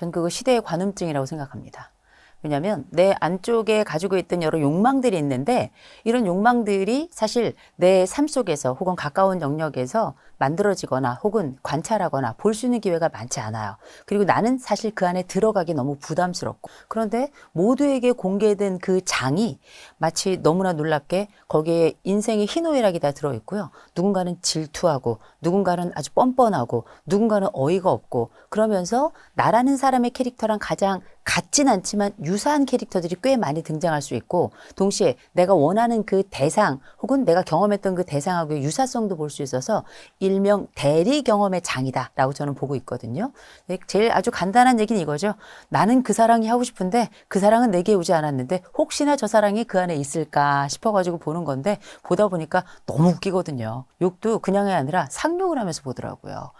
전 그거 시대의 관음증이라고 생각합니다. 왜냐하면 내 안쪽에 가지고 있던 여러 욕망들이 있는데 이런 욕망들이 사실 내 삶 속에서 혹은 가까운 영역에서 만들어지거나 혹은 관찰하거나 볼 수 있는 기회가 많지 않아요. 그리고 나는 사실 그 안에 들어가기 너무 부담스럽고 그런데 모두에게 공개된 그 장이 마치 너무나 놀랍게 거기에 인생의 희노애락이 다 들어있고요. 누군가는 질투하고 누군가는 아주 뻔뻔하고 누군가는 어이가 없고 그러면서 나라는 사람의 캐릭터랑 가장 같진 않지만 유사한 캐릭터들이 꽤 많이 등장할 수 있고 동시에 내가 원하는 그 대상 혹은 내가 경험했던 그 대상하고 유사성도 볼 수 있어서 일명 대리 경험의 장이다 라고 저는 보고 있거든요. 제일 아주 간단한 얘기는 이거죠. 나는 그 사랑이 하고 싶은데 그 사랑은 내게 오지 않았는데 혹시나 저 사랑이 그 안에 있을까 싶어가지고 보는 건데 보다 보니까 너무 웃기거든요. 욕도 그냥이 아니라 상욕을 하면서 보더라고요.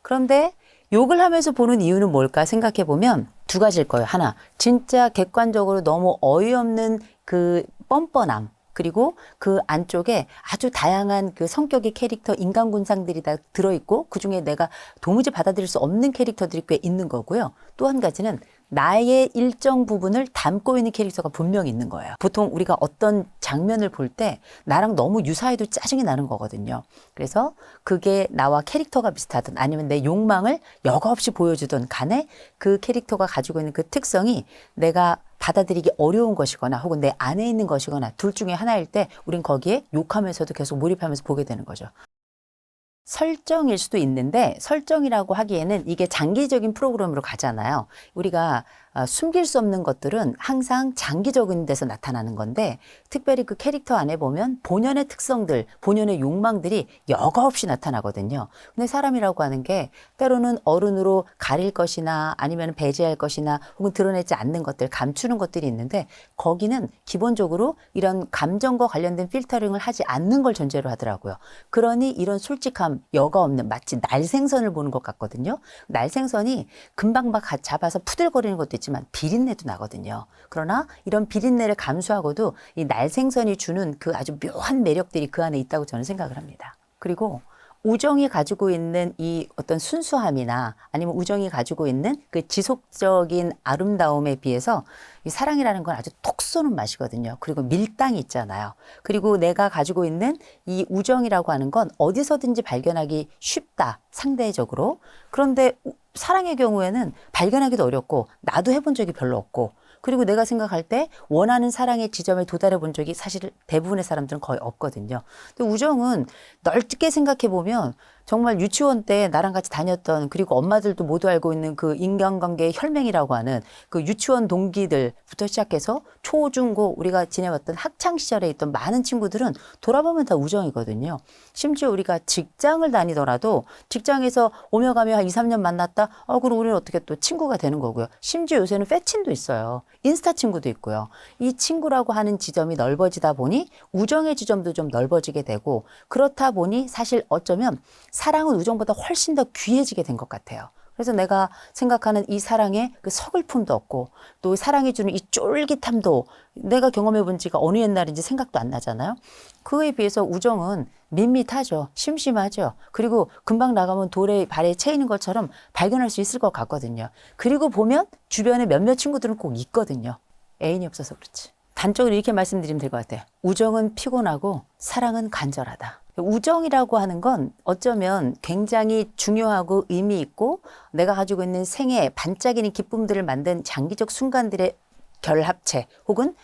그런데 욕을 하면서 보는 이유는 뭘까 생각해 보면 두 가지일 거예요. 하나, 진짜 객관적으로 너무 어이없는 그 뻔뻔함. 그리고 그 안쪽에 아주 다양한 그 성격의 캐릭터, 인간 군상들이 다 들어있고 그중에 내가 도무지 받아들일 수 없는 캐릭터들이 꽤 있는 거고요. 또 한 가지는 나의 일정 부분을 담고 있는 캐릭터가 분명히 있는 거예요. 보통 우리가 어떤 장면을 볼 때 나랑 너무 유사해도 짜증이 나는 거거든요. 그래서 그게 나와 캐릭터가 비슷하든 아니면 내 욕망을 여과 없이 보여주든 간에 그 캐릭터가 가지고 있는 그 특성이 내가 받아들이기 어려운 것이거나 혹은 내 안에 있는 것이거나 둘 중에 하나일 때 우린 거기에 욕하면서도 계속 몰입하면서 보게 되는 거죠. 설정일 수도 있는데 설정이라고 하기에는 이게 장기적인 프로그램으로 가잖아요. 우리가 숨길 수 없는 것들은 항상 장기적인 데서 나타나는 건데 특별히 그 캐릭터 안에 보면 본연의 특성들, 본연의 욕망들이 여과 없이 나타나거든요. 근데 사람이라고 하는 게 때로는 어른으로 가릴 것이나 아니면 배제할 것이나 혹은 드러내지 않는 것들, 감추는 것들이 있는데 거기는 기본적으로 이런 감정과 관련된 필터링을 하지 않는 걸 전제로 하더라고요. 그러니 이런 솔직함, 여과 없는 마치 날생선을 보는 것 같거든요. 날생선이 금방 막 잡아서 푸들거리는 것도 있지만 비린내도 나거든요. 그러나 이런 비린내를 감수하고도 이 날생선이 주는 그 아주 묘한 매력들이 그 안에 있다고 저는 생각을 합니다. 그리고 우정이 가지고 있는 이 어떤 순수함이나 아니면 우정이 가지고 있는 그 지속적인 아름다움에 비해서 이 사랑이라는 건 아주 톡 쏘는 맛이거든요. 그리고 밀당이 있잖아요. 그리고 내가 가지고 있는 이 우정이라고 하는 건 어디서든지 발견하기 쉽다, 상대적으로. 그런데 사랑의 경우에는 발견하기도 어렵고 나도 해본 적이 별로 없고 그리고 내가 생각할 때 원하는 사랑의 지점에 도달해 본 적이 사실 대부분의 사람들은 거의 없거든요. 근데 우정은 넓게 생각해 보면 정말 유치원 때 나랑 같이 다녔던 그리고 엄마들도 모두 알고 있는 그 인간관계의 혈맹이라고 하는 그 유치원 동기들부터 시작해서 초, 중, 고 우리가 지내왔던 학창시절에 있던 많은 친구들은 돌아보면 다 우정이거든요. 심지어 우리가 직장을 다니더라도 직장에서 오며 가며 한 2, 3년 만났다? 그럼 우리는 어떻게 또 친구가 되는 거고요. 심지어 요새는 패친도 있어요. 인스타 친구도 있고요. 이 친구라고 하는 지점이 넓어지다 보니 우정의 지점도 좀 넓어지게 되고 그렇다 보니 사실 어쩌면 사랑은 우정보다 훨씬 더 귀해지게 된 것 같아요. 그래서 내가 생각하는 이 사랑의 그 서글픔도 없고 또 사랑이 주는 이 쫄깃함도 내가 경험해 본 지가 어느 옛날인지 생각도 안 나잖아요. 그에 비해서 우정은 밋밋하죠. 심심하죠. 그리고 금방 나가면 돌에 발에 채이는 것처럼 발견할 수 있을 것 같거든요. 그리고 보면 주변에 몇몇 친구들은 꼭 있거든요. 애인이 없어서 그렇지. 단적으로 이렇게 말씀드리면 될 것 같아요. 우정은 피곤하고 사랑은 간절하다. 우정이라고 하는 건 어쩌면 굉장히 중요하고 의미 있고 내가 가지고 있는 생애 반짝이는 기쁨들을 만든 장기적 순간들의 결합체 혹은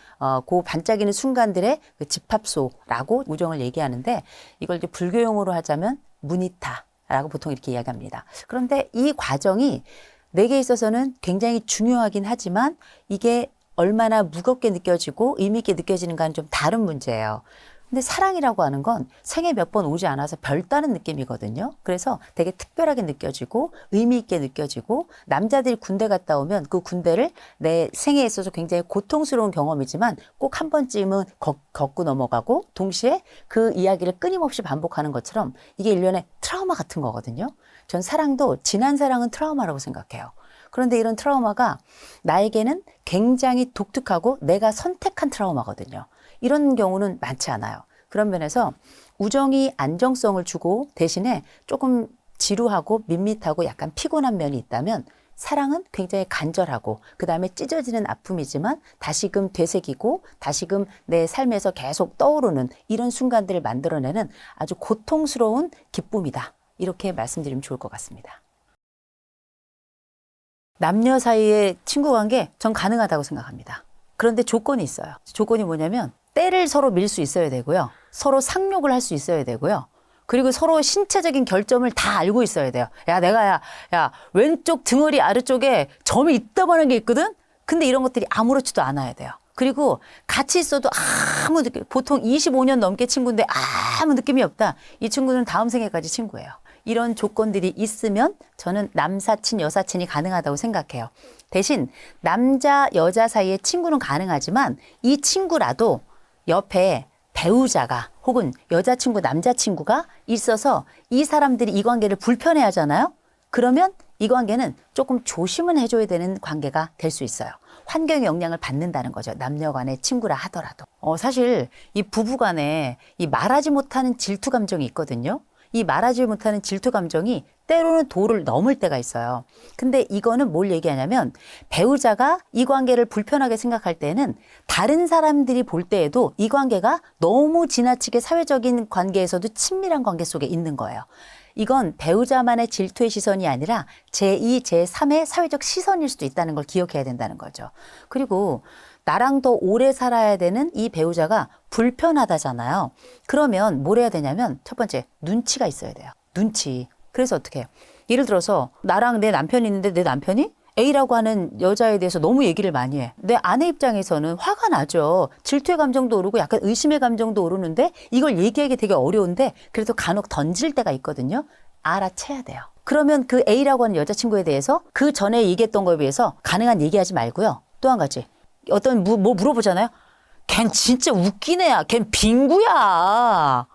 그 반짝이는 순간들의 그 집합소라고 우정을 얘기하는데 이걸 이제 불교용어로 하자면 무니타라고 보통 이렇게 이야기합니다. 그런데 이 과정이 내게 있어서는 굉장히 중요하긴 하지만 이게 얼마나 무겁게 느껴지고 의미 있게 느껴지는가는 좀 다른 문제예요. 근데 사랑이라고 하는 건 생애 몇 번 오지 않아서 별다른 느낌이거든요. 그래서 되게 특별하게 느껴지고 의미 있게 느껴지고 남자들이 군대 갔다 오면 그 군대를 내 생애에 있어서 굉장히 고통스러운 경험이지만 꼭 한 번쯤은 겪고 넘어가고 동시에 그 이야기를 끊임없이 반복하는 것처럼 이게 일련의 트라우마 같은 거거든요. 전 사랑도 지난 사랑은 트라우마라고 생각해요. 그런데 이런 트라우마가 나에게는 굉장히 독특하고 내가 선택한 트라우마거든요. 이런 경우는 많지 않아요. 그런 면에서 우정이 안정성을 주고 대신에 조금 지루하고 밋밋하고 약간 피곤한 면이 있다면 사랑은 굉장히 간절하고 그 다음에 찢어지는 아픔이지만 다시금 되새기고 다시금 내 삶에서 계속 떠오르는 이런 순간들을 만들어내는 아주 고통스러운 기쁨이다. 이렇게 말씀드리면 좋을 것 같습니다. 남녀 사이의 친구 관계 전 가능하다고 생각합니다. 그런데 조건이 있어요. 조건이 뭐냐면 때를 서로 밀 수 있어야 되고요. 서로 상욕을 할 수 있어야 되고요. 그리고 서로 신체적인 결점을 다 알고 있어야 돼요. 야, 왼쪽 등허리 아래쪽에 점이 이따만한 게 있거든? 근데 이런 것들이 아무렇지도 않아야 돼요. 그리고 같이 있어도 아무 느낌, 보통 25년 넘게 친구인데 아무 느낌이 없다. 이 친구는 다음 생에까지 친구예요. 이런 조건들이 있으면 저는 남사친, 여사친이 가능하다고 생각해요. 대신 남자, 여자 사이에 친구는 가능하지만 이 친구라도 옆에 배우자가 혹은 여자친구, 남자친구가 있어서 이 사람들이 이 관계를 불편해 하잖아요. 그러면 이 관계는 조금 조심은 해줘야 되는 관계가 될 수 있어요. 환경의 영향을 받는다는 거죠. 남녀 간의 친구라 하더라도. 사실 이 부부 간에 이 말하지 못하는 질투 감정이 있거든요. 이 말하지 못하는 질투 감정이 때로는 도를 넘을 때가 있어요. 근데 이거는 뭘 얘기하냐면 배우자가 이 관계를 불편하게 생각할 때는 다른 사람들이 볼 때에도 이 관계가 너무 지나치게 사회적인 관계에서도 친밀한 관계 속에 있는 거예요. 이건 배우자만의 질투의 시선이 아니라 제2, 제3의 사회적 시선일 수도 있다는 걸 기억해야 된다는 거죠. 그리고 나랑 더 오래 살아야 되는 이 배우자가 불편하다잖아요. 그러면 뭘 해야 되냐면 첫 번째, 눈치가 있어야 돼요. 눈치. 그래서 어떻게 해요? 예를 들어서 나랑 내 남편이 있는데 내 남편이 A라고 하는 여자에 대해서 너무 얘기를 많이 해. 내 아내 입장에서는 화가 나죠. 질투의 감정도 오르고 약간 의심의 감정도 오르는데 이걸 얘기하기 되게 어려운데 그래도 간혹 던질 때가 있거든요. 알아채야 돼요. 그러면 그 A라고 하는 여자친구에 대해서 그 전에 얘기했던 거에 비해서 가능한 얘기하지 말고요. 또 한 가지. 어떤 뭐 물어보잖아요. 걘 진짜 웃긴 애야. 걘 빙구야.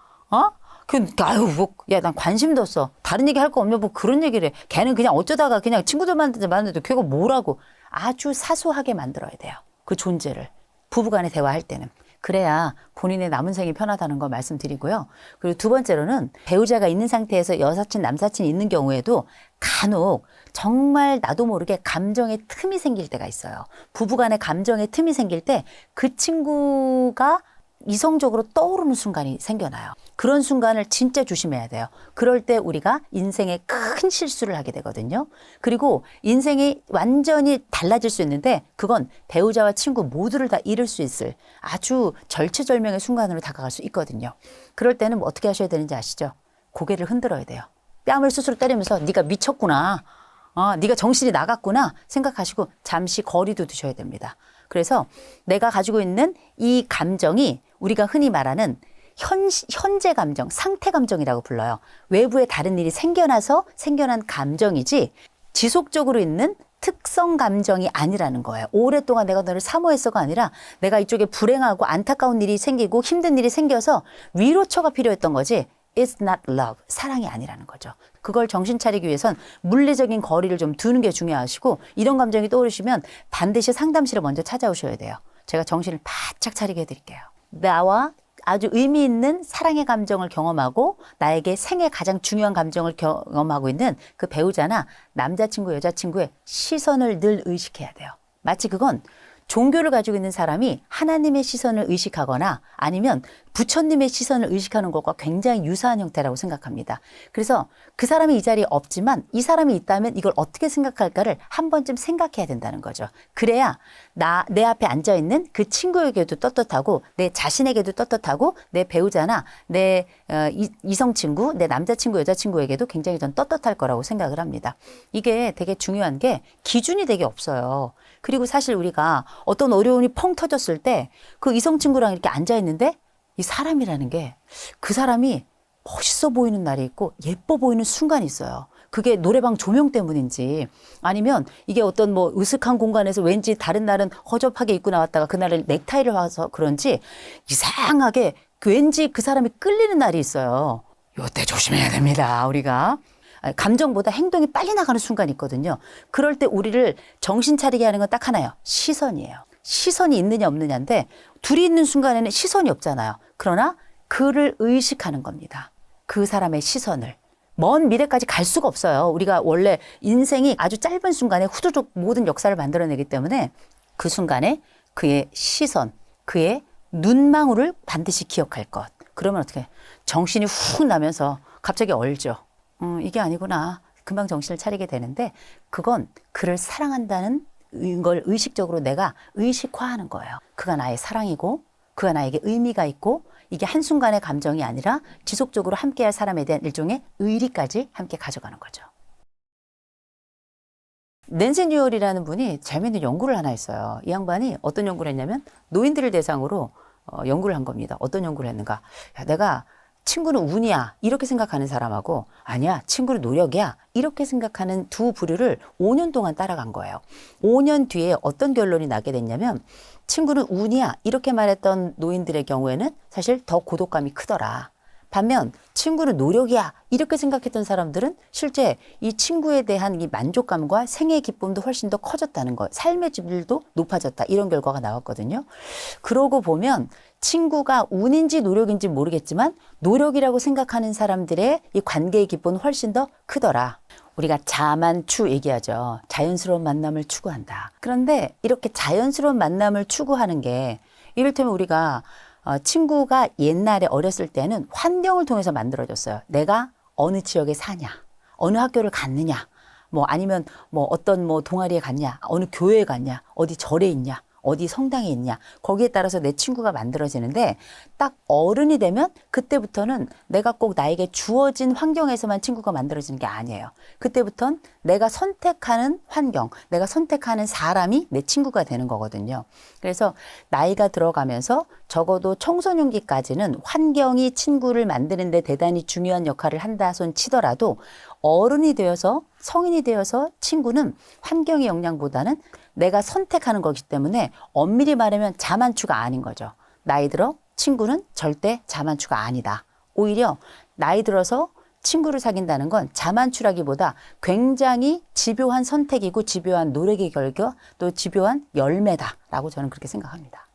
아유, 야, 난 관심도 없어. 다른 얘기 할 거 없냐? 뭐 그런 얘기를 해. 걔는 그냥 어쩌다가 그냥 친구들 만났는데 걔가 뭐라고. 아주 사소하게 만들어야 돼요. 그 존재를. 부부간에 대화할 때는. 그래야 본인의 남은 생이 편하다는 거 말씀드리고요. 그리고 두 번째로는 배우자가 있는 상태에서 여사친, 남사친이 있는 경우에도 간혹 정말 나도 모르게 감정의 틈이 생길 때가 있어요. 부부간에 감정의 틈이 생길 때 그 친구가 이성적으로 떠오르는 순간이 생겨나요. 그런 순간을 진짜 조심해야 돼요. 그럴 때 우리가 인생에 큰 실수를 하게 되거든요. 그리고 인생이 완전히 달라질 수 있는데 그건 배우자와 친구 모두를 다 잃을 수 있을 아주 절체절명의 순간으로 다가갈 수 있거든요. 그럴 때는 뭐 어떻게 하셔야 되는지 아시죠? 고개를 흔들어야 돼요. 뺨을 스스로 때리면서 네가 미쳤구나. 네가 정신이 나갔구나 생각하시고 잠시 거리도 두셔야 됩니다. 그래서 내가 가지고 있는 이 감정이 우리가 흔히 말하는 현재 감정, 상태 감정이라고 불러요. 외부에 다른 일이 생겨나서 생겨난 감정이지 지속적으로 있는 특성 감정이 아니라는 거예요. 오랫동안 내가 너를 사모했어가 아니라 내가 이쪽에 불행하고 안타까운 일이 생기고 힘든 일이 생겨서 위로처가 필요했던 거지 It's not love. 사랑이 아니라는 거죠. 그걸 정신 차리기 위해선 물리적인 거리를 좀 두는 게 중요하시고 이런 감정이 떠오르시면 반드시 상담실을 먼저 찾아오셔야 돼요. 제가 정신을 바짝 차리게 해드릴게요. 나와 아주 의미 있는 사랑의 감정을 경험하고 나에게 생애 가장 중요한 감정을 경험하고 있는 그 배우자나 남자친구, 여자친구의 시선을 늘 의식해야 돼요. 마치 그건 종교를 가지고 있는 사람이 하나님의 시선을 의식하거나 아니면 부처님의 시선을 의식하는 것과 굉장히 유사한 형태라고 생각합니다. 그래서 그 사람이 이 자리에 없지만 이 사람이 있다면 이걸 어떻게 생각할까를 한 번쯤 생각해야 된다는 거죠. 그래야 내 앞에 앉아있는 그 친구에게도 떳떳하고 내 자신에게도 떳떳하고 내 배우자나 내 이성 친구, 내 남자친구, 여자친구에게도 굉장히 전 떳떳할 거라고 생각을 합니다. 이게 되게 중요한 게 기준이 되게 없어요. 그리고 사실 우리가 어떤 어려움이 펑 터졌을 때 그 이성 친구랑 이렇게 앉아있는데 이 사람이라는 게 그 사람이 멋있어 보이는 날이 있고 예뻐 보이는 순간이 있어요. 그게 노래방 조명 때문인지 아니면 이게 어떤 뭐 으슥한 공간에서 왠지 다른 날은 허접하게 입고 나왔다가 그날은 넥타이를 와서 그런지 이상하게 왠지 그 사람이 끌리는 날이 있어요. 요때 조심해야 됩니다, 우리가. 감정보다 행동이 빨리 나가는 순간이 있거든요. 그럴 때 우리를 정신 차리게 하는 건 딱 하나예요. 시선이에요. 시선이 있느냐 없느냐인데 둘이 있는 순간에는 시선이 없잖아요. 그러나 그를 의식하는 겁니다. 그 사람의 시선을. 먼 미래까지 갈 수가 없어요. 우리가 원래 인생이 아주 짧은 순간에 후두둑 모든 역사를 만들어내기 때문에 그 순간에 그의 시선, 그의 눈망울을 반드시 기억할 것. 그러면 어떻게 정신이 훅 나면서 갑자기 얼죠. 이게 아니구나. 금방 정신을 차리게 되는데 그건 그를 사랑한다는 걸 의식적으로 내가 의식화하는 거예요. 그가 나의 사랑이고 그가 나에게 의미가 있고 이게 한순간의 감정이 아니라 지속적으로 함께할 사람에 대한 일종의 의리까지 함께 가져가는 거죠. 낸시 뉴얼이라는 분이 재미있는 연구를 하나 했어요. 이 양반이 어떤 연구를 했냐면 노인들을 대상으로 연구를 한 겁니다. 어떤 연구를 했는가? 야, 내가 친구는 운이야 이렇게 생각하는 사람하고 아니야 친구는 노력이야 이렇게 생각하는 두 부류를 5년 동안 따라간 거예요. 5년 뒤에 어떤 결론이 나게 됐냐면 친구는 운이야 이렇게 말했던 노인들의 경우에는 사실 더 고독감이 크더라. 반면 친구는 노력이야 이렇게 생각했던 사람들은 실제 이 친구에 대한 이 만족감과 생애의 기쁨도 훨씬 더 커졌다는 것, 삶의 질도 높아졌다 이런 결과가 나왔거든요. 그러고 보면 친구가 운인지 노력인지 모르겠지만 노력이라고 생각하는 사람들의 이 관계의 기쁨은 훨씬 더 크더라. 우리가 자만추 얘기하죠. 자연스러운 만남을 추구한다. 그런데 이렇게 자연스러운 만남을 추구하는 게 이를테면 우리가 친구가 옛날에 어렸을 때는 환경을 통해서 만들어졌어요. 내가 어느 지역에 사냐, 어느 학교를 갔느냐, 뭐 아니면 뭐 어떤 뭐 동아리에 갔냐, 어느 교회에 갔냐, 어디 절에 있냐, 어디 성당에 있냐 거기에 따라서 내 친구가 만들어지는데 딱 어른이 되면 그때부터는 내가 꼭 나에게 주어진 환경에서만 친구가 만들어지는 게 아니에요. 그때부터는 내가 선택하는 환경, 내가 선택하는 사람이 내 친구가 되는 거거든요. 그래서 나이가 들어가면서 적어도 청소년기까지는 환경이 친구를 만드는 데 대단히 중요한 역할을 한다 손 치더라도 어른이 되어서 성인이 되어서 친구는 환경의 영향보다는 내가 선택하는 거기 때문에 엄밀히 말하면 자만추가 아닌 거죠. 나이 들어 친구는 절대 자만추가 아니다. 오히려 나이 들어서 친구를 사귄다는 건 자만추라기보다 굉장히 집요한 선택이고 집요한 노력의 결과 또 집요한 열매다라고 저는 그렇게 생각합니다.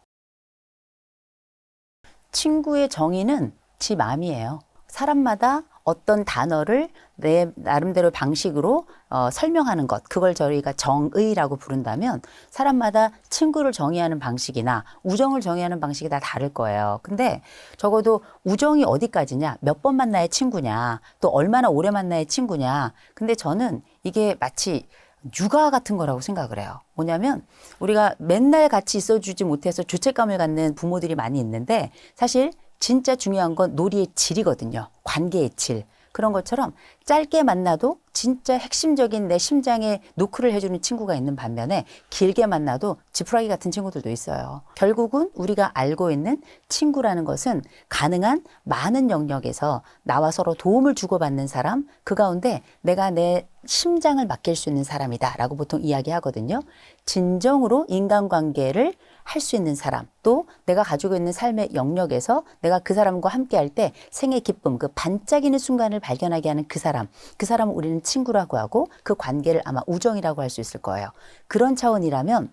친구의 정의는 지 맘이에요. 사람마다 어떤 단어를 내 나름대로 방식으로 설명하는 것, 그걸 저희가 정의라고 부른다면 사람마다 친구를 정의하는 방식이나 우정을 정의하는 방식이 다 다를 거예요. 근데 적어도 우정이 어디까지냐, 몇 번 만나야 친구냐, 또 얼마나 오래 만나야 친구냐. 근데 저는 이게 마치 육아 같은 거라고 생각을 해요. 뭐냐면 우리가 맨날 같이 있어주지 못해서 죄책감을 갖는 부모들이 많이 있는데 사실 진짜 중요한 건 놀이의 질이거든요. 관계의 질. 그런 것처럼 짧게 만나도 진짜 핵심적인 내 심장에 노크를 해주는 친구가 있는 반면에 길게 만나도 지푸라기 같은 친구들도 있어요. 결국은 우리가 알고 있는 친구라는 것은 가능한 많은 영역에서 나와 서로 도움을 주고받는 사람, 그 가운데 내가 내 심장을 맡길 수 있는 사람이다 라고 보통 이야기하거든요. 진정으로 인간관계를 할 수 있는 사람, 또 내가 가지고 있는 삶의 영역에서 내가 그 사람과 함께 할 때 생의 기쁨, 그 반짝이는 순간을 발견하게 하는 그 사람을 우리는 친구라고 하고 그 관계를 아마 우정이라고 할 수 있을 거예요. 그런 차원이라면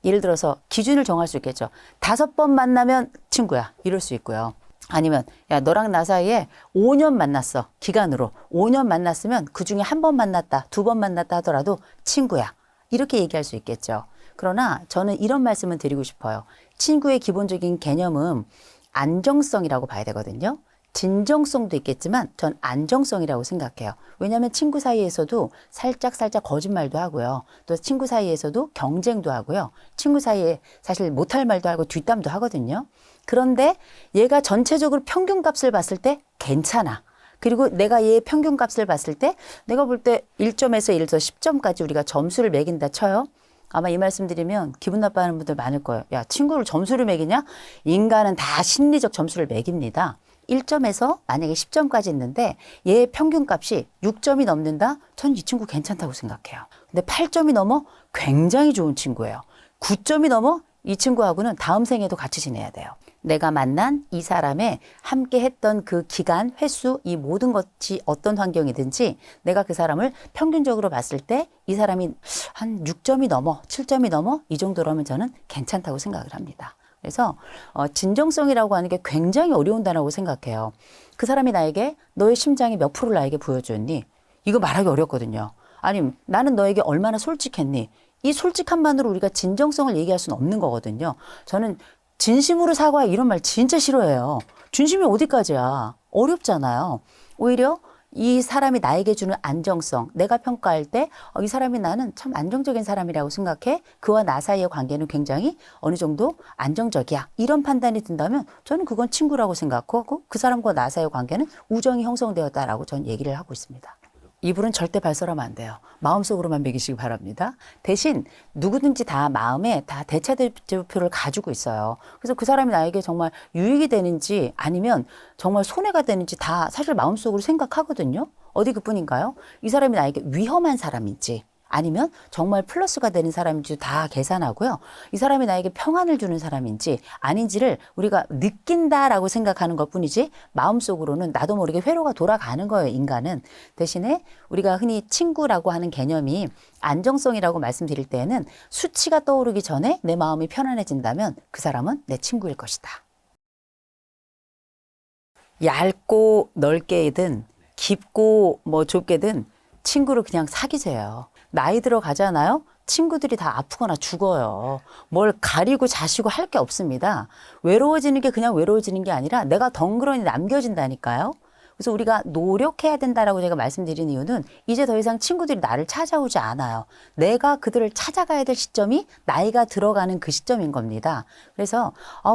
예를 들어서 기준을 정할 수 있겠죠. 5번 만나면 친구야. 이럴 수 있고요. 아니면 야 너랑 나 사이에 5년 만났어. 기간으로. 5년 만났으면 그중에 1번 만났다, 2번 만났다 하더라도 친구야. 이렇게 얘기할 수 있겠죠. 그러나 저는 이런 말씀을 드리고 싶어요. 친구의 기본적인 개념은 안정성이라고 봐야 되거든요. 진정성도 있겠지만 전 안정성이라고 생각해요. 왜냐하면 친구 사이에서도 살짝 거짓말도 하고요. 또 친구 사이에서도 경쟁도 하고요. 친구 사이에 사실 못할 말도 하고 뒷담도 하거든요. 그런데 얘가 전체적으로 평균값을 봤을 때 괜찮아. 그리고 내가 얘의 평균값을 봤을 때 내가 볼 때 1점에서 예를 들어서 10점까지 우리가 점수를 매긴다 쳐요. 아마 이 말씀 드리면 기분 나빠하는 분들 많을 거예요. 야, 친구를 점수를 매기냐? 인간은 다 심리적 점수를 매깁니다. 1점에서 만약에 10점까지 있는데 얘의 평균값이 6점이 넘는다? 전 이 친구 괜찮다고 생각해요. 근데 8점이 넘어? 굉장히 좋은 친구예요. 9점이 넘어? 이 친구하고는 다음 생에도 같이 지내야 돼요. 내가 만난 이 사람의 함께 했던 그 기간, 횟수, 이 모든 것이 어떤 환경이든지 내가 그 사람을 평균적으로 봤을 때 이 사람이 한 6점이 넘어, 7점이 넘어 이 정도라면 저는 괜찮다고 생각을 합니다. 그래서 진정성이라고 하는 게 굉장히 어려운 단어라고 생각해요. 그 사람이 나에게 너의 심장이 몇 프로를 나에게 보여줬니? 이거 말하기 어렵거든요. 아니면 나는 너에게 얼마나 솔직했니? 이 솔직함만으로 우리가 진정성을 얘기할 수는 없는 거거든요. 저는 진심으로 사과해 이런 말 진짜 싫어해요. 진심이 어디까지야? 어렵잖아요. 오히려 이 사람이 나에게 주는 안정성, 내가 평가할 때 이 사람이 나는 참 안정적인 사람이라고 생각해. 그와 나 사이의 관계는 굉장히 어느 정도 안정적이야. 이런 판단이 든다면 저는 그건 친구라고 생각하고 그 사람과 나 사이의 관계는 우정이 형성되었다라고 저는 얘기를 하고 있습니다. 이불은 절대 발설하면 안 돼요. 마음속으로만 먹이시기 바랍니다. 대신 누구든지 다 마음에 다 대차대조표를 가지고 있어요. 그래서 그 사람이 나에게 정말 유익이 되는지 아니면 정말 손해가 되는지 다 사실 마음속으로 생각하거든요. 어디 그뿐인가요? 이 사람이 나에게 위험한 사람인지 아니면 정말 플러스가 되는 사람인지 다 계산하고요. 이 사람이 나에게 평안을 주는 사람인지 아닌지를 우리가 느낀다라고 생각하는 것뿐이지 마음속으로는 나도 모르게 회로가 돌아가는 거예요, 인간은. 대신에 우리가 흔히 친구라고 하는 개념이 안정성이라고 말씀드릴 때에는 수치가 떠오르기 전에 내 마음이 편안해진다면 그 사람은 내 친구일 것이다. 얇고 넓게든 깊고 좁게든 친구를 그냥 사귀세요. 나이 들어가잖아요. 친구들이 다 아프거나 죽어요. 뭘 가리고 자시고 할 게 없습니다. 외로워지는 게 그냥 외로워지는 게 아니라 내가 덩그러니 남겨진다니까요. 그래서 우리가 노력해야 된다라고 제가 말씀드린 이유는 이제 더 이상 친구들이 나를 찾아오지 않아요. 내가 그들을 찾아가야 될 시점이 나이가 들어가는 그 시점인 겁니다. 그래서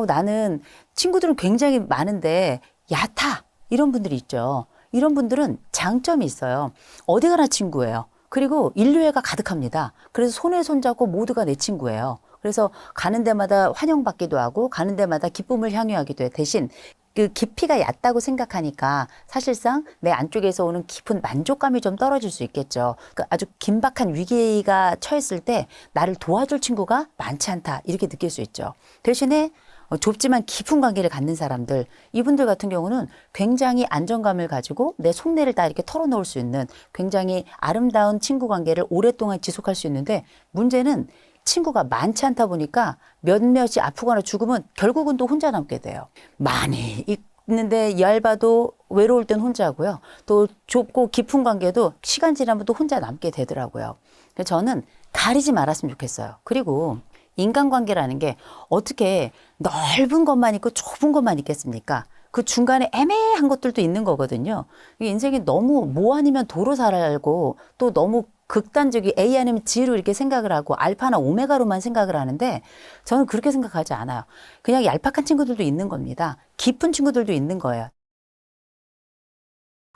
나는 친구들은 굉장히 많은데 얕아 이런 분들이 있죠. 이런 분들은 장점이 있어요. 어디 가나 친구예요. 그리고 인류애가 가득합니다. 그래서 손에 손잡고 모두가 내 친구예요. 그래서 가는 데마다 환영받기도 하고 가는 데마다 기쁨을 향유하기도 해. 대신 그 깊이가 얕다고 생각하니까 사실상 내 안쪽에서 오는 깊은 만족감이 좀 떨어질 수 있겠죠. 그 아주 긴박한 위기가 처했을 때 나를 도와줄 친구가 많지 않다 이렇게 느낄 수 있죠. 대신에 좁지만 깊은 관계를 갖는 사람들, 이분들 같은 경우는 굉장히 안정감을 가지고 내 속내를 다 이렇게 털어놓을 수 있는 굉장히 아름다운 친구 관계를 오랫동안 지속할 수 있는데 문제는 친구가 많지 않다 보니까 몇몇이 아프거나 죽으면 결국은 또 혼자 남게 돼요. 많이 있는데 얇아도 외로울 땐 혼자고요. 또 좁고 깊은 관계도 시간 지나면 또 혼자 남게 되더라고요. 그래서 저는 가리지 말았으면 좋겠어요. 그리고 인간관계라는 게 어떻게 넓은 것만 있고 좁은 것만 있겠습니까? 그 중간에 애매한 것들도 있는 거거든요. 인생이 너무 뭐 아니면 도로 살고 또 너무 극단적이 A 아니면 G로 이렇게 생각을 하고 알파나 오메가로만 생각을 하는데 저는 그렇게 생각하지 않아요. 그냥 얄팍한 친구들도 있는 겁니다. 깊은 친구들도 있는 거예요.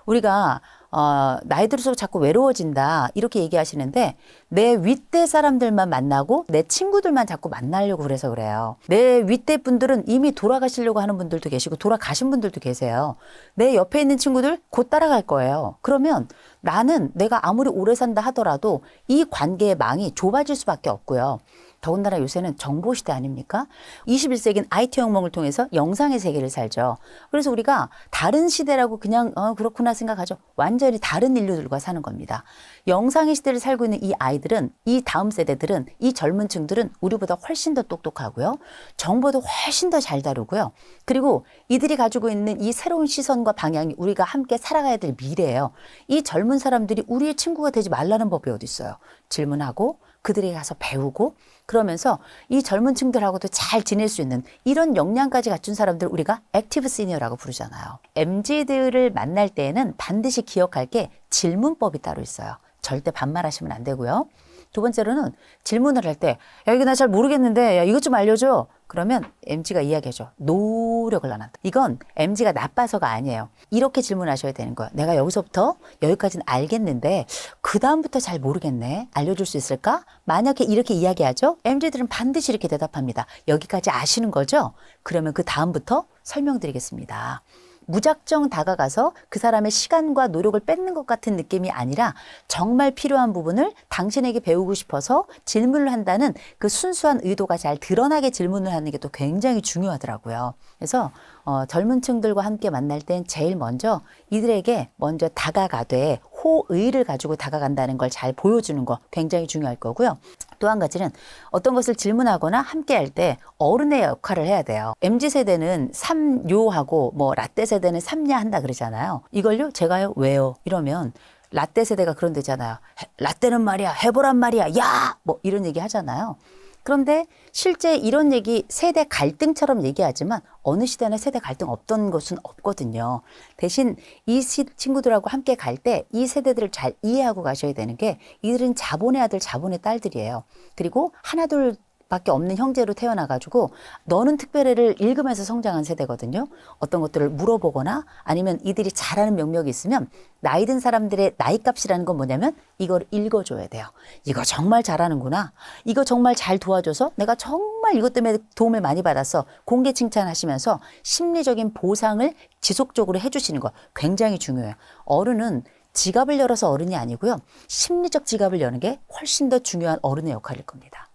우리가 나이 들수록 자꾸 외로워진다 이렇게 얘기하시는데 내 윗대 사람들만 만나고 내 친구들만 자꾸 만나려고 그래서 그래요. 내 윗대 분들은 이미 돌아가시려고 하는 분들도 계시고 돌아가신 분들도 계세요. 내 옆에 있는 친구들 곧 따라갈 거예요. 그러면 나는 내가 아무리 오래 산다 하더라도 이 관계의 망이 좁아질 수밖에 없고요. 더군다나 요새는 정보시대 아닙니까? 21세기는 IT 혁명을 통해서 영상의 세계를 살죠. 그래서 우리가 다른 시대라고 그냥 그렇구나 생각하죠. 완전히 다른 인류들과 사는 겁니다. 영상의 시대를 살고 있는 이 아이들은 이 다음 세대들은 이 젊은 층들은 우리보다 훨씬 더 똑똑하고요. 정보도 훨씬 더 잘 다루고요. 그리고 이들이 가지고 있는 이 새로운 시선과 방향이 우리가 함께 살아가야 될 미래예요. 이 젊은 사람들이 우리의 친구가 되지 말라는 법이 어디 있어요. 질문하고 그들에게 가서 배우고 그러면서 이 젊은 층들하고도 잘 지낼 수 있는 이런 역량까지 갖춘 사람들 우리가 액티브 시니어라고 부르잖아요. MZ들을 만날 때에는 반드시 기억할 게 질문법이 따로 있어요. 절대 반말하시면 안 되고요. 두 번째로는 질문을 할 때 야 이거 나 잘 모르겠는데 야 이것 좀 알려줘. 그러면 MZ가 이야기해줘. 노력을 안 한다. 이건 MZ가 나빠서가 아니에요. 이렇게 질문하셔야 되는 거예요. 내가 여기서부터 여기까지는 알겠는데 그 다음부터 잘 모르겠네. 알려줄 수 있을까? 만약에 이렇게 이야기하죠. MZ들은 반드시 이렇게 대답합니다. 여기까지 아시는 거죠? 그러면 그 다음부터 설명드리겠습니다. 무작정 다가가서 그 사람의 시간과 노력을 뺏는 것 같은 느낌이 아니라 정말 필요한 부분을 당신에게 배우고 싶어서 질문을 한다는 그 순수한 의도가 잘 드러나게 질문을 하는 게 또 굉장히 중요하더라고요. 그래서 젊은 층들과 함께 만날 땐 제일 먼저 이들에게 먼저 다가가되 호의를 가지고 다가간다는 걸 잘 보여주는 거 굉장히 중요할 거고요. 또 한 가지는 어떤 것을 질문하거나 함께 할 때 어른의 역할을 해야 돼요. MZ세대는 삼요하고 뭐 라떼 세대는 삼야 한다 그러잖아요. 이걸요? 제가요? 왜요? 이러면 라떼 세대가 그런 데잖아요. 라떼는 말이야, 해보란 말이야, 야! 뭐 이런 얘기 하잖아요. 그런데 실제 이런 얘기 세대 갈등처럼 얘기하지만 어느 시대나 세대 갈등 없던 것은 없거든요. 대신 이 친구들하고 함께 갈 때 이 세대들을 잘 이해하고 가셔야 되는 게 이들은 자본의 아들, 자본의 딸들이에요. 그리고 하나, 둘 밖에 없는 형제로 태어나가지고 너는 특별해를 읽으면서 성장한 세대거든요. 어떤 것들을 물어보거나 아니면 이들이 잘하는 명목이 있으면 나이 든 사람들의 나이값이라는 건 뭐냐면 이걸 읽어줘야 돼요. 이거 정말 잘하는구나. 이거 정말 잘 도와줘서 내가 정말 이것 때문에 도움을 많이 받았어. 공개 칭찬하시면서 심리적인 보상을 지속적으로 해주시는 거 굉장히 중요해요. 어른은 지갑을 열어서 어른이 아니고요. 심리적 지갑을 여는 게 훨씬 더 중요한 어른의 역할일 겁니다.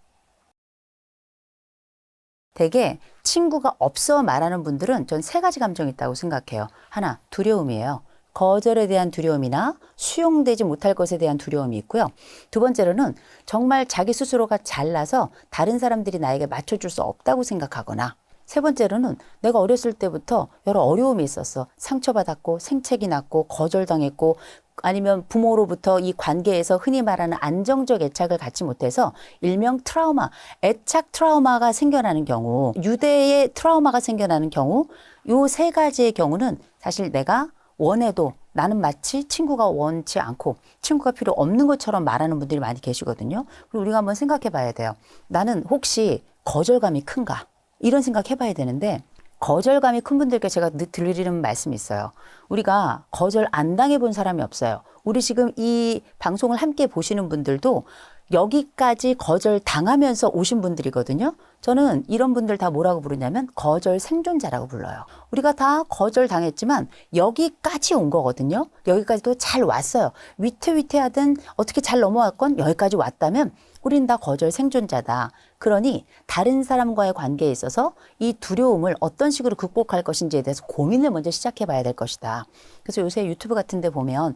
대개 친구가 없어 말하는 분들은 전 세 가지 감정이 있다고 생각해요. 하나, 두려움이에요. 거절에 대한 두려움이나 수용되지 못할 것에 대한 두려움이 있고요. 두 번째로는 정말 자기 스스로가 잘나서 다른 사람들이 나에게 맞춰줄 수 없다고 생각하거나 세 번째로는 내가 어렸을 때부터 여러 어려움이 있었어. 상처받았고 생책이 났고 거절당했고 아니면 부모로부터 이 관계에서 흔히 말하는 안정적 애착을 갖지 못해서 일명 트라우마, 애착 트라우마가 생겨나는 경우, 유대의 트라우마가 생겨나는 경우 요 세 가지의 경우는 사실 내가 원해도 나는 마치 친구가 원치 않고 친구가 필요 없는 것처럼 말하는 분들이 많이 계시거든요. 그리고 우리가 한번 생각해 봐야 돼요. 나는 혹시 거절감이 큰가? 이런 생각 해봐야 되는데 거절감이 큰 분들께 제가 드리는 말씀이 있어요. 우리가 거절 안 당해본 사람이 없어요. 우리 지금 이 방송을 함께 보시는 분들도 여기까지 거절 당하면서 오신 분들이거든요. 저는 이런 분들 다 뭐라고 부르냐면 거절 생존자라고 불러요. 우리가 다 거절 당했지만 여기까지 온 거거든요. 여기까지도 잘 왔어요. 위태위태하든 어떻게 잘 넘어왔건 여기까지 왔다면 우린 다 거절 생존자다. 그러니 다른 사람과의 관계에 있어서 이 두려움을 어떤 식으로 극복할 것인지에 대해서 고민을 먼저 시작해 봐야 될 것이다. 그래서 요새 유튜브 같은 데 보면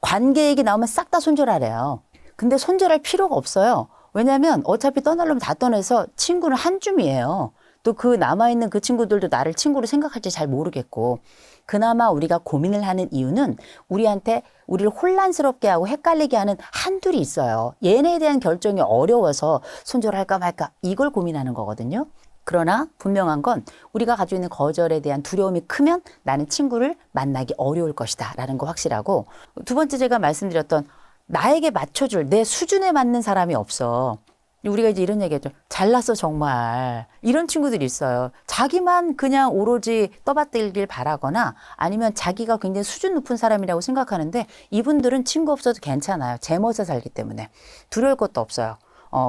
관계 얘기 나오면 싹 다 손절하래요. 근데 손절할 필요가 없어요. 왜냐하면 어차피 떠나려면 다 떠나서 친구는 한 줌이에요. 또 그 남아있는 그 친구들도 나를 친구로 생각할지 잘 모르겠고 그나마 우리가 고민을 하는 이유는 우리한테 우리를 혼란스럽게 하고 헷갈리게 하는 한둘이 있어요. 얘네에 대한 결정이 어려워서 손절할까 말까 이걸 고민하는 거거든요. 그러나 분명한 건 우리가 가지고 있는 거절에 대한 두려움이 크면 나는 친구를 만나기 어려울 것이다 라는 거 확실하고 두 번째 제가 말씀드렸던 나에게 맞춰줄 내 수준에 맞는 사람이 없어. 우리가 이제 이런 얘기하죠. 잘났어 정말. 이런 친구들이 있어요. 자기만 그냥 오로지 떠받들길 바라거나 아니면 자기가 굉장히 수준 높은 사람이라고 생각하는데 이분들은 친구 없어도 괜찮아요. 제 멋에 살기 때문에. 두려울 것도 없어요.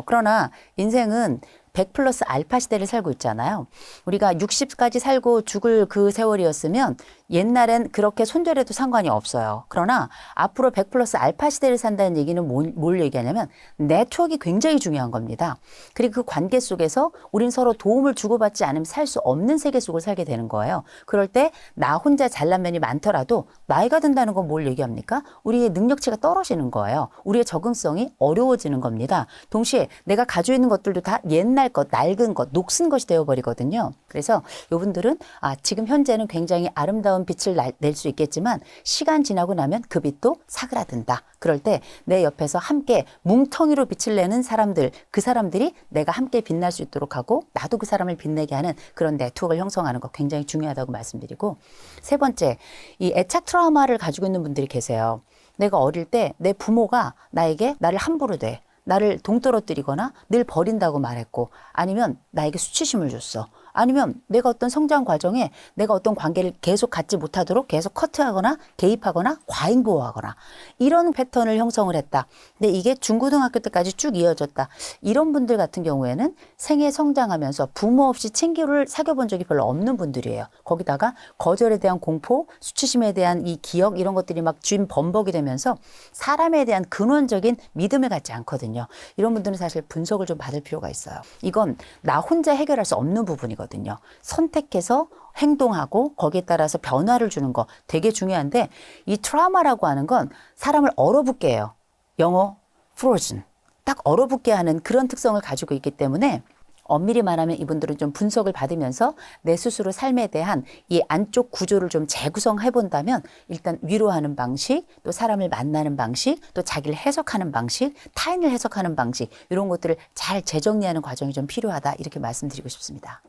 그러나 인생은 100 플러스 알파 시대를 살고 있잖아요. 우리가 60까지 살고 죽을 그 세월이었으면 옛날엔 그렇게 손절해도 상관이 없어요. 그러나 앞으로 100 플러스 알파 시대를 산다는 얘기는 뭘 얘기하냐면 네트워크가 굉장히 중요한 겁니다. 그리고 그 관계 속에서 우린 서로 도움을 주고받지 않으면 살 수 없는 세계 속을 살게 되는 거예요. 그럴 때 나 혼자 잘난 면이 많더라도 나이가 든다는 건 뭘 얘기합니까? 우리의 능력치가 떨어지는 거예요. 우리의 적응성이 어려워지는 겁니다. 동시에 내가 가지고 있는 것들도 다 옛날 것, 낡은 것, 녹슨 것이 되어버리거든요. 그래서 이분들은 지금 현재는 굉장히 아름다운 빛을 낼 수 있겠지만 시간 지나고 나면 그 빛도 사그라든다. 그럴 때 내 옆에서 함께 뭉텅이로 빛을 내는 사람들, 그 사람들이 내가 함께 빛날 수 있도록 하고 나도 그 사람을 빛내게 하는 그런 네트워크를 형성하는 거 굉장히 중요하다고 말씀드리고 세 번째, 이 애착 트라우마를 가지고 있는 분들이 계세요. 내가 어릴 때 내 부모가 나를 함부로 대. 나를 동떨어뜨리거나 늘 버린다고 말했고 아니면 나에게 수치심을 줬어. 아니면 내가 어떤 성장 과정에 내가 어떤 관계를 계속 갖지 못하도록 계속 커트하거나 개입하거나 과잉 보호하거나 이런 패턴을 형성을 했다. 근데 이게 중고등학교 때까지 쭉 이어졌다. 이런 분들 같은 경우에는 생애 성장하면서 부모 없이 친구를 사귀어본 적이 별로 없는 분들이에요. 거기다가 거절에 대한 공포, 수치심에 대한 이 기억 이런 것들이 막 쥔 범벅이 되면서 사람에 대한 근원적인 믿음을 갖지 않거든요. 이런 분들은 사실 분석을 좀 받을 필요가 있어요. 이건 나 혼자 해결할 수 없는 부분이거든요. 선택해서 행동하고 거기에 따라서 변화를 주는 거 되게 중요한데 이 트라우마라고 하는 건 사람을 얼어붙게 해요. 영어 frozen. 딱 얼어붙게 하는 그런 특성을 가지고 있기 때문에 엄밀히 말하면 이분들은 좀 분석을 받으면서 내 스스로 삶에 대한 이 안쪽 구조를 좀 재구성해 본다면 일단 위로하는 방식, 또 사람을 만나는 방식, 또 자기를 해석하는 방식, 타인을 해석하는 방식 이런 것들을 잘 재정리하는 과정이 좀 필요하다 이렇게 말씀드리고 싶습니다.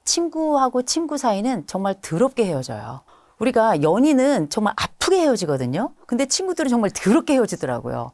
친구하고 친구 사이는 정말 더럽게 헤어져요. 우리가 연인은 정말 아프게 헤어지거든요. 근데 친구들은 정말 더럽게 헤어지더라고요.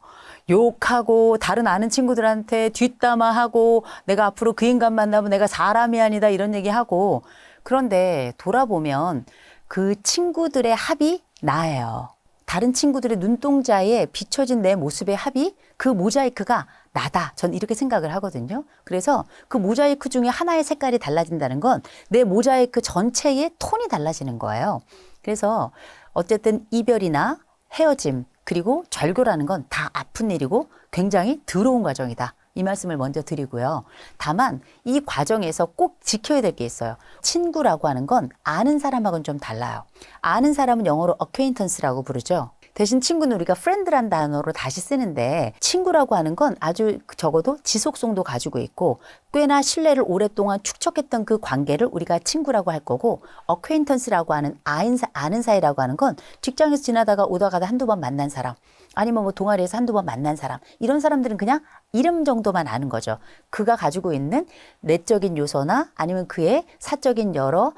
욕하고 다른 아는 친구들한테 뒷담화하고 내가 앞으로 그 인간 만나면 내가 사람이 아니다 이런 얘기하고 그런데 돌아보면 그 친구들의 합이 나예요. 다른 친구들의 눈동자에 비춰진 내 모습의 합이 그 모자이크가 나다. 전 이렇게 생각을 하거든요. 그래서 그 모자이크 중에 하나의 색깔이 달라진다는 건 내 모자이크 전체의 톤이 달라지는 거예요. 그래서 어쨌든 이별이나 헤어짐 그리고 절교라는 건 다 아픈 일이고 굉장히 더러운 과정이다. 이 말씀을 먼저 드리고요. 다만 이 과정에서 꼭 지켜야 될 게 있어요. 친구라고 하는 건 아는 사람하고는 좀 달라요. 아는 사람은 영어로 acquaintance라고 부르죠. 대신 친구는 우리가 friend란 단어로 다시 쓰는데 친구라고 하는 건 아주 적어도 지속성도 가지고 있고 꽤나 신뢰를 오랫동안 축적했던 그 관계를 우리가 친구라고 할 거고 acquaintance라고 하는 아는 사이라고 하는 건 직장에서 지나다가 오다 가다 한두 번 만난 사람 아니면 뭐 동아리에서 한두 번 만난 사람 이런 사람들은 그냥 이름 정도만 아는 거죠. 그가 가지고 있는 내적인 요소나 아니면 그의 사적인 여러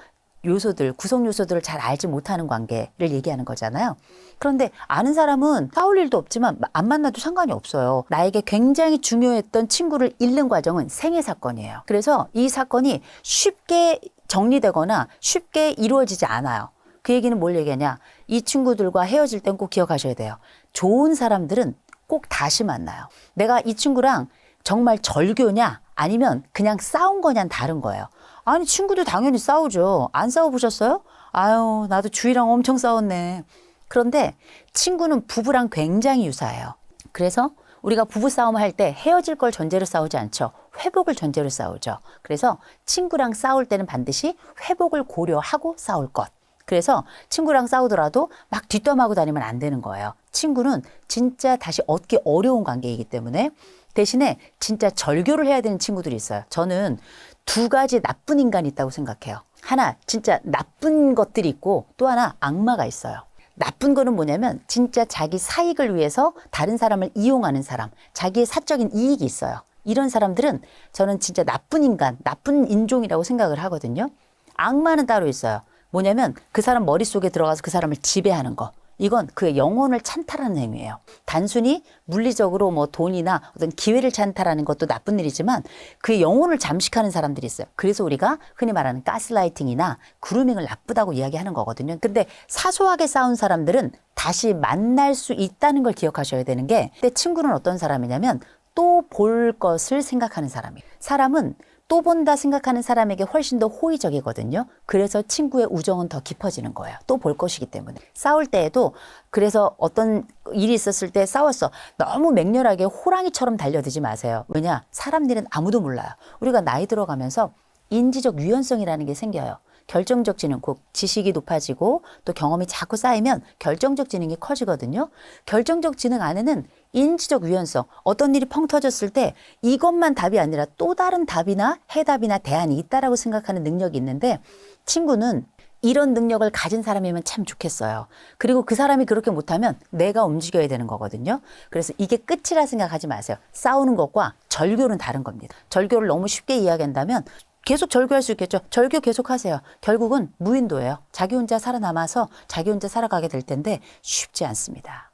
요소들, 구성 요소들을 잘 알지 못하는 관계를 얘기하는 거잖아요. 그런데 아는 사람은 싸울 일도 없지만 안 만나도 상관이 없어요. 나에게 굉장히 중요했던 친구를 잃는 과정은 생애 사건이에요. 그래서 이 사건이 쉽게 정리되거나 쉽게 이루어지지 않아요. 그 얘기는 뭘 얘기하냐? 이 친구들과 헤어질 땐 꼭 기억하셔야 돼요. 좋은 사람들은 꼭 다시 만나요. 내가 이 친구랑 정말 절교냐 아니면 그냥 싸운 거냐는 다른 거예요. 아니 친구도 당연히 싸우죠. 안 싸워보셨어요? 아유 나도 주희랑 엄청 싸웠네. 그런데 친구는 부부랑 굉장히 유사해요. 그래서 우리가 부부싸움을 할 때 헤어질 걸 전제로 싸우지 않죠. 회복을 전제로 싸우죠. 그래서 친구랑 싸울 때는 반드시 회복을 고려하고 싸울 것. 그래서 친구랑 싸우더라도 막 뒷담하고 다니면 안 되는 거예요. 친구는 진짜 다시 얻기 어려운 관계이기 때문에 대신에 진짜 절교를 해야 되는 친구들이 있어요. 저는 두 가지 나쁜 인간이 있다고 생각해요. 하나 진짜 나쁜 것들이 있고 또 하나 악마가 있어요. 나쁜 거는 뭐냐면 진짜 자기 사익을 위해서 다른 사람을 이용하는 사람, 자기의 사적인 이익이 있어요. 이런 사람들은 저는 진짜 나쁜 인간, 나쁜 인종이라고 생각을 하거든요. 악마는 따로 있어요. 뭐냐면 그 사람 머릿속에 들어가서 그 사람을 지배하는 거. 이건 그의 영혼을 찬탈하는 행위예요. 단순히 물리적으로 뭐 돈이나 어떤 기회를 찬탈하는 것도 나쁜 일이지만 그의 영혼을 잠식하는 사람들이 있어요. 그래서 우리가 흔히 말하는 가스라이팅이나 그루밍을 나쁘다고 이야기하는 거거든요. 근데 사소하게 싸운 사람들은 다시 만날 수 있다는 걸 기억하셔야 되는 게 내 친구는 어떤 사람이냐면 또 볼 것을 생각하는 사람이에요. 사람은 또 본다 생각하는 사람에게 훨씬 더 호의적이거든요. 그래서 친구의 우정은 더 깊어지는 거예요. 또 볼 것이기 때문에. 싸울 때에도 그래서 어떤 일이 있었을 때 싸웠어. 너무 맹렬하게 호랑이처럼 달려들지 마세요. 왜냐? 사람 일은 아무도 몰라요. 우리가 나이 들어가면서 인지적 유연성이라는 게 생겨요. 결정적 지능, 곧 지식이 높아지고 또 경험이 자꾸 쌓이면 결정적 지능이 커지거든요. 결정적 지능 안에는 인지적 유연성, 어떤 일이 펑 터졌을 때 이것만 답이 아니라 또 다른 답이나 해답이나 대안이 있다라고 생각하는 능력이 있는데 친구는 이런 능력을 가진 사람이면 참 좋겠어요. 그리고 그 사람이 그렇게 못하면 내가 움직여야 되는 거거든요. 그래서 이게 끝이라 생각하지 마세요. 싸우는 것과 절교는 다른 겁니다. 절교를 너무 쉽게 이야기한다면 계속 절교할 수 있겠죠. 절교 계속 하세요. 결국은 무인도예요. 자기 혼자 살아남아서 자기 혼자 살아가게 될 텐데 쉽지 않습니다.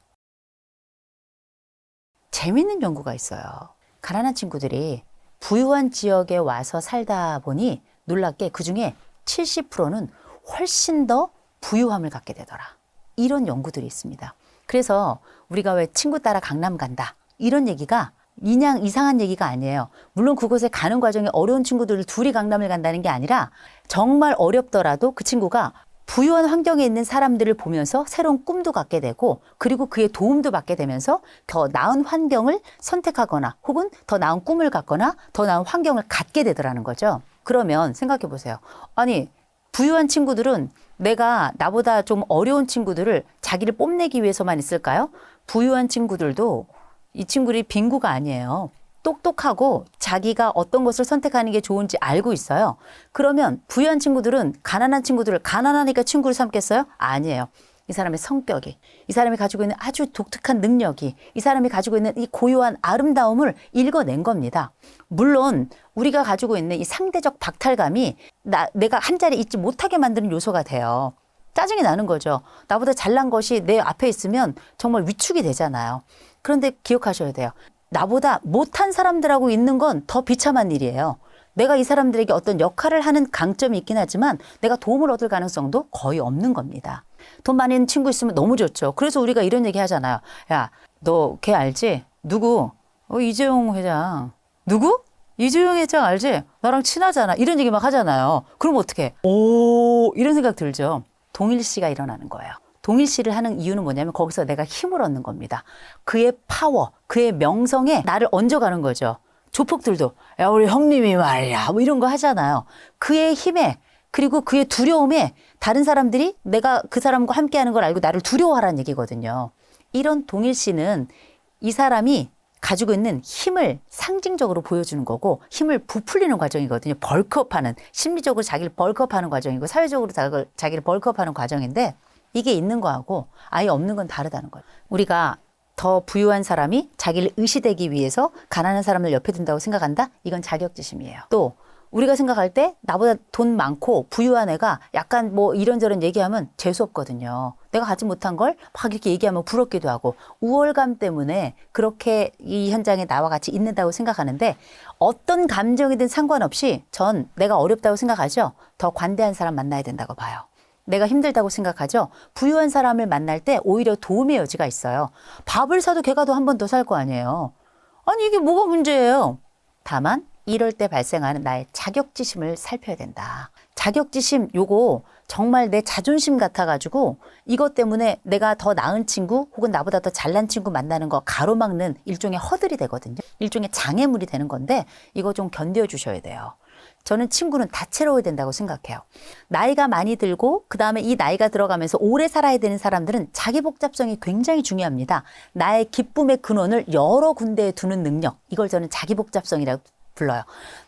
재밌는 연구가 있어요. 가난한 친구들이 부유한 지역에 와서 살다 보니 놀랍게 그중에 70%는 훨씬 더 부유함을 갖게 되더라. 이런 연구들이 있습니다. 그래서 우리가 왜 친구 따라 강남 간다. 이런 얘기가 그냥 이상한 얘기가 아니에요. 물론 그곳에 가는 과정에 어려운 친구들 둘이 강남을 간다는 게 아니라 정말 어렵더라도 그 친구가 부유한 환경에 있는 사람들을 보면서 새로운 꿈도 갖게 되고 그리고 그의 도움도 받게 되면서 더 나은 환경을 선택하거나 혹은 더 나은 꿈을 갖거나 더 나은 환경을 갖게 되더라는 거죠. 그러면 생각해 보세요. 아니 부유한 친구들은 내가 나보다 좀 어려운 친구들을 자기를 뽐내기 위해서만 있을까요? 부유한 친구들도 이 친구들이 빙구가 아니에요. 똑똑하고 자기가 어떤 것을 선택하는 게 좋은지 알고 있어요. 그러면 부유한 친구들은 가난한 친구들을 가난하니까 친구를 삼겠어요? 아니에요. 이 사람의 성격이, 이 사람이 가지고 있는 아주 독특한 능력이, 이 사람이 가지고 있는 이 고유한 아름다움을 읽어낸 겁니다. 물론 우리가 가지고 있는 이 상대적 박탈감이 내가 한 자리에 있지 못하게 만드는 요소가 돼요. 짜증이 나는 거죠. 나보다 잘난 것이 내 앞에 있으면 정말 위축이 되잖아요. 그런데 기억하셔야 돼요. 나보다 못한 사람들하고 있는 건 더 비참한 일이에요. 내가 이 사람들에게 어떤 역할을 하는 강점이 있긴 하지만 내가 도움을 얻을 가능성도 거의 없는 겁니다. 돈 많은 친구 있으면 너무 좋죠. 그래서 우리가 이런 얘기 하잖아요. 야, 너 걔 알지? 누구? 이재용 회장. 누구? 이재용 회장 알지? 나랑 친하잖아. 이런 얘기 막 하잖아요. 그럼 어떡해? 오, 이런 생각 들죠. 동일시가 일어나는 거예요. 동일시를 하는 이유는 뭐냐면 거기서 내가 힘을 얻는 겁니다. 그의 파워, 그의 명성에 나를 얹어가는 거죠. 조폭들도 야 우리 형님이 말이야 뭐 이런 거 하잖아요. 그의 힘에 그리고 그의 두려움에 다른 사람들이 내가 그 사람과 함께하는 걸 알고 나를 두려워하라는 얘기거든요. 이런 동일시는 이 사람이 가지고 있는 힘을 상징적으로 보여주는 거고 힘을 부풀리는 과정이거든요. 벌크업하는 심리적으로 자기를 벌크업하는 과정이고 사회적으로 자기를 벌크업하는 과정인데 이게 있는 거하고 아예 없는 건 다르다는 거예요. 우리가 더 부유한 사람이 자기를 의시되기 위해서 가난한 사람을 옆에 둔다고 생각한다? 이건 자격지심이에요. 또 우리가 생각할 때 나보다 돈 많고 부유한 애가 약간 뭐 이런저런 얘기하면 재수없거든요. 내가 가지 못한 걸 막 이렇게 얘기하면 부럽기도 하고 우월감 때문에 그렇게 이 현장에 나와 같이 있는다고 생각하는데 어떤 감정이든 상관없이 전 내가 어렵다고 생각하죠. 더 관대한 사람 만나야 된다고 봐요. 내가 힘들다고 생각하죠. 부유한 사람을 만날 때 오히려 도움의 여지가 있어요. 밥을 사도 걔가 더 한 번 더 살 거 아니에요. 아니 이게 뭐가 문제예요. 다만 이럴 때 발생하는 나의 자격지심을 살펴야 된다. 자격지심 요거 정말 내 자존심 같아가지고 이것 때문에 내가 더 나은 친구 혹은 나보다 더 잘난 친구 만나는 거 가로막는 일종의 허들이 되거든요. 일종의 장애물이 되는 건데 이거 좀 견뎌주셔야 돼요. 저는 친구는 다채로워야 된다고 생각해요. 나이가 많이 들고 그다음에 이 나이가 들어가면서 오래 살아야 되는 사람들은 자기 복잡성이 굉장히 중요합니다. 나의 기쁨의 근원을 여러 군데에 두는 능력, 이걸 저는 자기 복잡성이라고 불러요.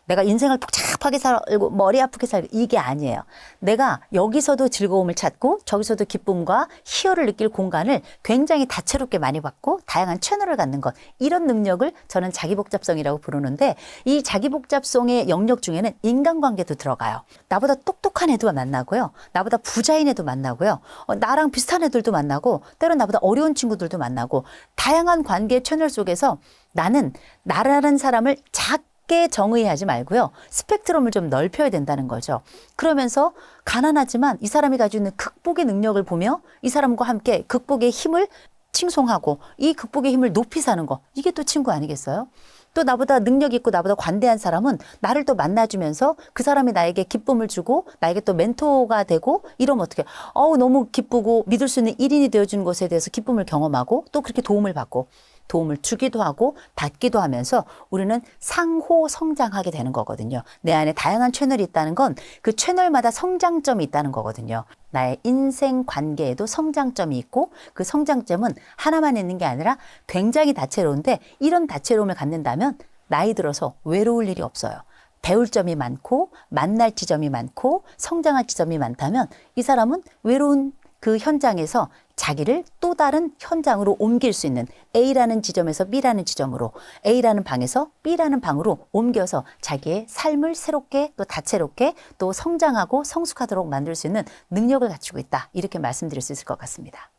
내가 인생을 복잡하게 살고 머리 아프게 살고 이게 아니에요. 내가 여기서도 즐거움을 찾고 저기서도 기쁨과 희열을 느낄 공간을 굉장히 다채롭게 많이 받고 다양한 채널을 갖는 것. 이런 능력을 저는 자기복잡성이라고 부르는데 이 자기복잡성의 영역 중에는 인간관계도 들어가요. 나보다 똑똑한 애도 만나고요. 나보다 부자인 애도 만나고요. 나랑 비슷한 애들도 만나고 때론 나보다 어려운 친구들도 만나고 다양한 관계 채널 속에서 나는 나라는 사람을 작게 정의하지 말고요. 스펙트럼을 좀 넓혀야 된다는 거죠. 그러면서 가난하지만 이 사람이 가지고 있는 극복의 능력을 보며 이 사람과 함께 극복의 힘을 칭송하고 이 극복의 힘을 높이 사는 거. 이게 또 친구 아니겠어요? 또 나보다 능력 있고 나보다 관대한 사람은 나를 또 만나주면서 그 사람이 나에게 기쁨을 주고 나에게 또 멘토가 되고 이러면 어떻게 너무 기쁘고 믿을 수 있는 일인이 되어주는 것에 대해서 기쁨을 경험하고 또 그렇게 도움을 받고 도움을 주기도 하고 받기도 하면서 우리는 상호 성장하게 되는 거거든요. 내 안에 다양한 채널이 있다는 건 그 채널마다 성장점이 있다는 거거든요. 나의 인생 관계에도 성장점이 있고 그 성장점은 하나만 있는 게 아니라 굉장히 다채로운데 이런 다채로움을 갖는다면 나이 들어서 외로울 일이 없어요. 배울 점이 많고 만날 지점이 많고 성장할 지점이 많다면 이 사람은 외로운 그 현장에서 자기를 또 다른 현장으로 옮길 수 있는 A라는 지점에서 B라는 지점으로 A라는 방에서 B라는 방으로 옮겨서 자기의 삶을 새롭게 또 다채롭게 또 성장하고 성숙하도록 만들 수 있는 능력을 갖추고 있다. 이렇게 말씀드릴 수 있을 것 같습니다.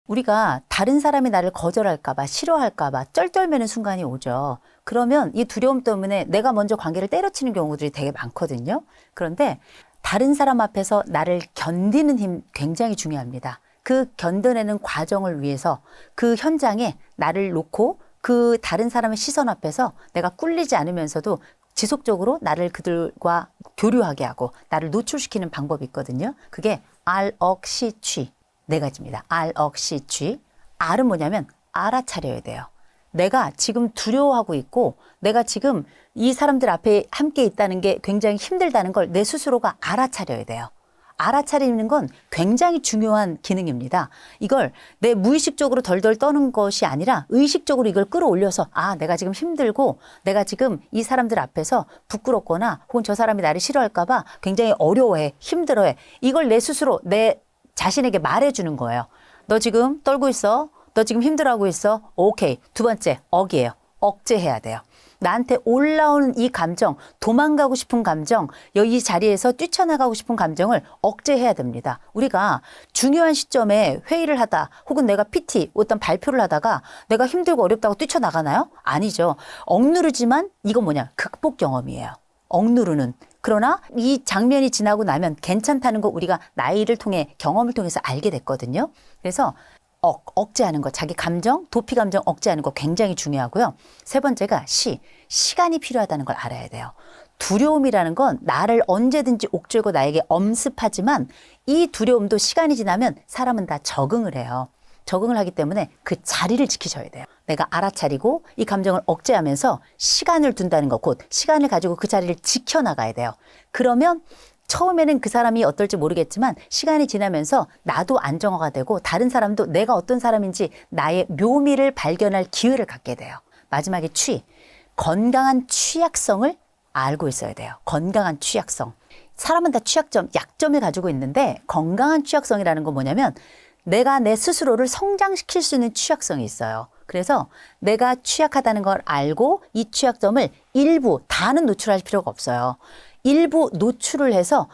우리가 다른 사람이 나를 거절할까 봐 싫어할까 봐 쩔쩔매는 순간이 오죠. 그러면 이 두려움 때문에 내가 먼저 관계를 때려치는 경우들이 되게 많거든요. 그런데 다른 사람 앞에서 나를 견디는 힘 굉장히 중요합니다. 그 견뎌내는 과정을 위해서 그 현장에 나를 놓고 그 다른 사람의 시선 앞에서 내가 꿀리지 않으면서도 지속적으로 나를 그들과 교류하게 하고 나를 노출시키는 방법이 있거든요. 그게 알억시취 네 가지입니다. 알억시취. 알은 뭐냐면 알아차려야 돼요. 내가 지금 두려워하고 있고 내가 지금 이 사람들 앞에 함께 있다는 게 굉장히 힘들다는 걸 내 스스로가 알아차려야 돼요. 알아차리는 건 굉장히 중요한 기능입니다. 이걸 내 무의식적으로 덜덜 떠는 것이 아니라 의식적으로 이걸 끌어올려서 아, 내가 지금 힘들고 내가 지금 이 사람들 앞에서 부끄럽거나 혹은 저 사람이 나를 싫어할까 봐 굉장히 어려워해, 힘들어해. 이걸 내 스스로 내 자신에게 말해주는 거예요. 너 지금 떨고 있어? 너 지금 힘들어하고 있어? 오케이. 두 번째, 억이에요. 억제해야 돼요. 나한테 올라오는 이 감정, 도망가고 싶은 감정, 이 자리에서 뛰쳐나가고 싶은 감정을 억제해야 됩니다. 우리가 중요한 시점에 회의를 하다 혹은 내가 PT, 어떤 발표를 하다가 내가 힘들고 어렵다고 뛰쳐나가나요? 아니죠. 억누르지만 이건 뭐냐? 극복 경험이에요. 억누르는. 그러나 이 장면이 지나고 나면 괜찮다는 거 우리가 나이를 통해 경험을 통해서 알게 됐거든요. 그래서 억제하는 것, 자기 감정, 도피 감정 억제하는 거 굉장히 중요하고요. 세 번째가 시간이 필요하다는 걸 알아야 돼요. 두려움이라는 건 나를 언제든지 옥죄고 나에게 엄습하지만 이 두려움도 시간이 지나면 사람은 다 적응을 해요. 적응을 하기 때문에 그 자리를 지키셔야 돼요. 내가 알아차리고 이 감정을 억제하면서 시간을 둔다는 거, 곧 시간을 가지고 그 자리를 지켜나가야 돼요. 그러면 처음에는 그 사람이 어떨지 모르겠지만 시간이 지나면서 나도 안정화가 되고 다른 사람도 내가 어떤 사람인지 나의 묘미를 발견할 기회를 갖게 돼요. 마지막에 건강한 취약성을 알고 있어야 돼요. 건강한 취약성. 사람은 다 취약점, 약점을 가지고 있는데 건강한 취약성이라는 건 뭐냐면 내가 내 스스로를 성장시킬 수 있는 취약성이 있어요. 그래서 내가 취약하다는 걸 알고 이 취약점을 일부, 다는 노출할 필요가 없어요. 일부 노출을 해서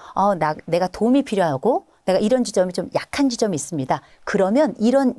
내가 도움이 필요하고 내가 이런 지점이 좀 약한 지점이 있습니다. 그러면 이런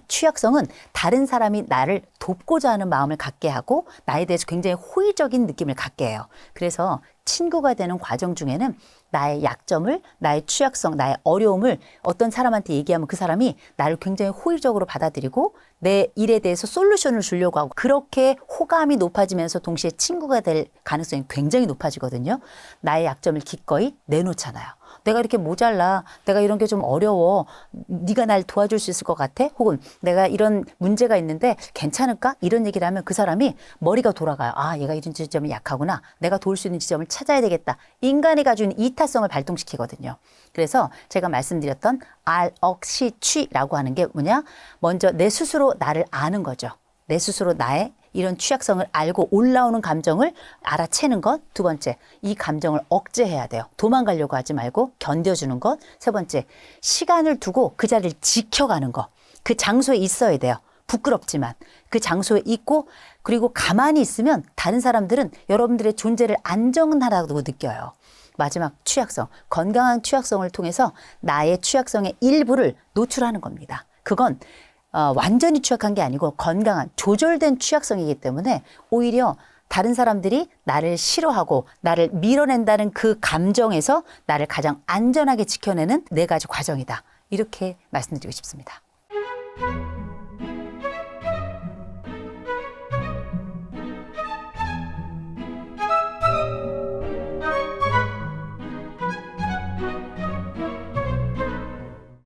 취약성은 다른 사람이 나를 돕고자 하는 마음을 갖게 하고 나에 대해서 굉장히 호의적인 느낌을 갖게 해요. 그래서 친구가 되는 과정 중에는 나의 약점을, 나의 취약성, 나의 어려움을 어떤 사람한테 얘기하면 그 사람이 나를 굉장히 호의적으로 받아들이고 내 일에 대해서 솔루션을 주려고 하고 그렇게 호감이 높아지면서 동시에 친구가 될 가능성이 굉장히 높아지거든요. 나의 약점을 기꺼이 내놓잖아요. 내가 이렇게 모자라, 내가 이런 게 좀 어려워, 네가 날 도와줄 수 있을 것 같아? 혹은 내가 이런 문제가 있는데 괜찮을까? 이런 얘기를 하면 그 사람이 머리가 돌아가요. 아, 얘가 이런 지점이 약하구나. 내가 도울 수 있는 지점을 찾아야 되겠다. 인간이 가지고 있는 이타성을 발동시키거든요. 그래서 제가 말씀드렸던 알억시취라고 하는 게 뭐냐? 먼저 내 스스로 나를 아는 거죠. 내 스스로 나의 이런 취약성을 알고 올라오는 감정을 알아채는 것. 두 번째, 이 감정을 억제해야 돼요. 도망가려고 하지 말고 견뎌주는 것. 세 번째, 시간을 두고 그 자리를 지켜가는 것. 그 장소에 있어야 돼요. 부끄럽지만 그 장소에 있고 그리고 가만히 있으면 다른 사람들은 여러분들의 존재를 안정하다고 느껴요. 마지막 취약성, 건강한 취약성을 통해서 나의 취약성의 일부를 노출하는 겁니다. 그건 완전히 취약한 게 아니고 건강한 조절된 취약성이기 때문에 오히려 다른 사람들이 나를 싫어하고 나를 밀어낸다는 그 감정에서 나를 가장 안전하게 지켜내는 네 가지 과정이다. 이렇게 말씀드리고 싶습니다.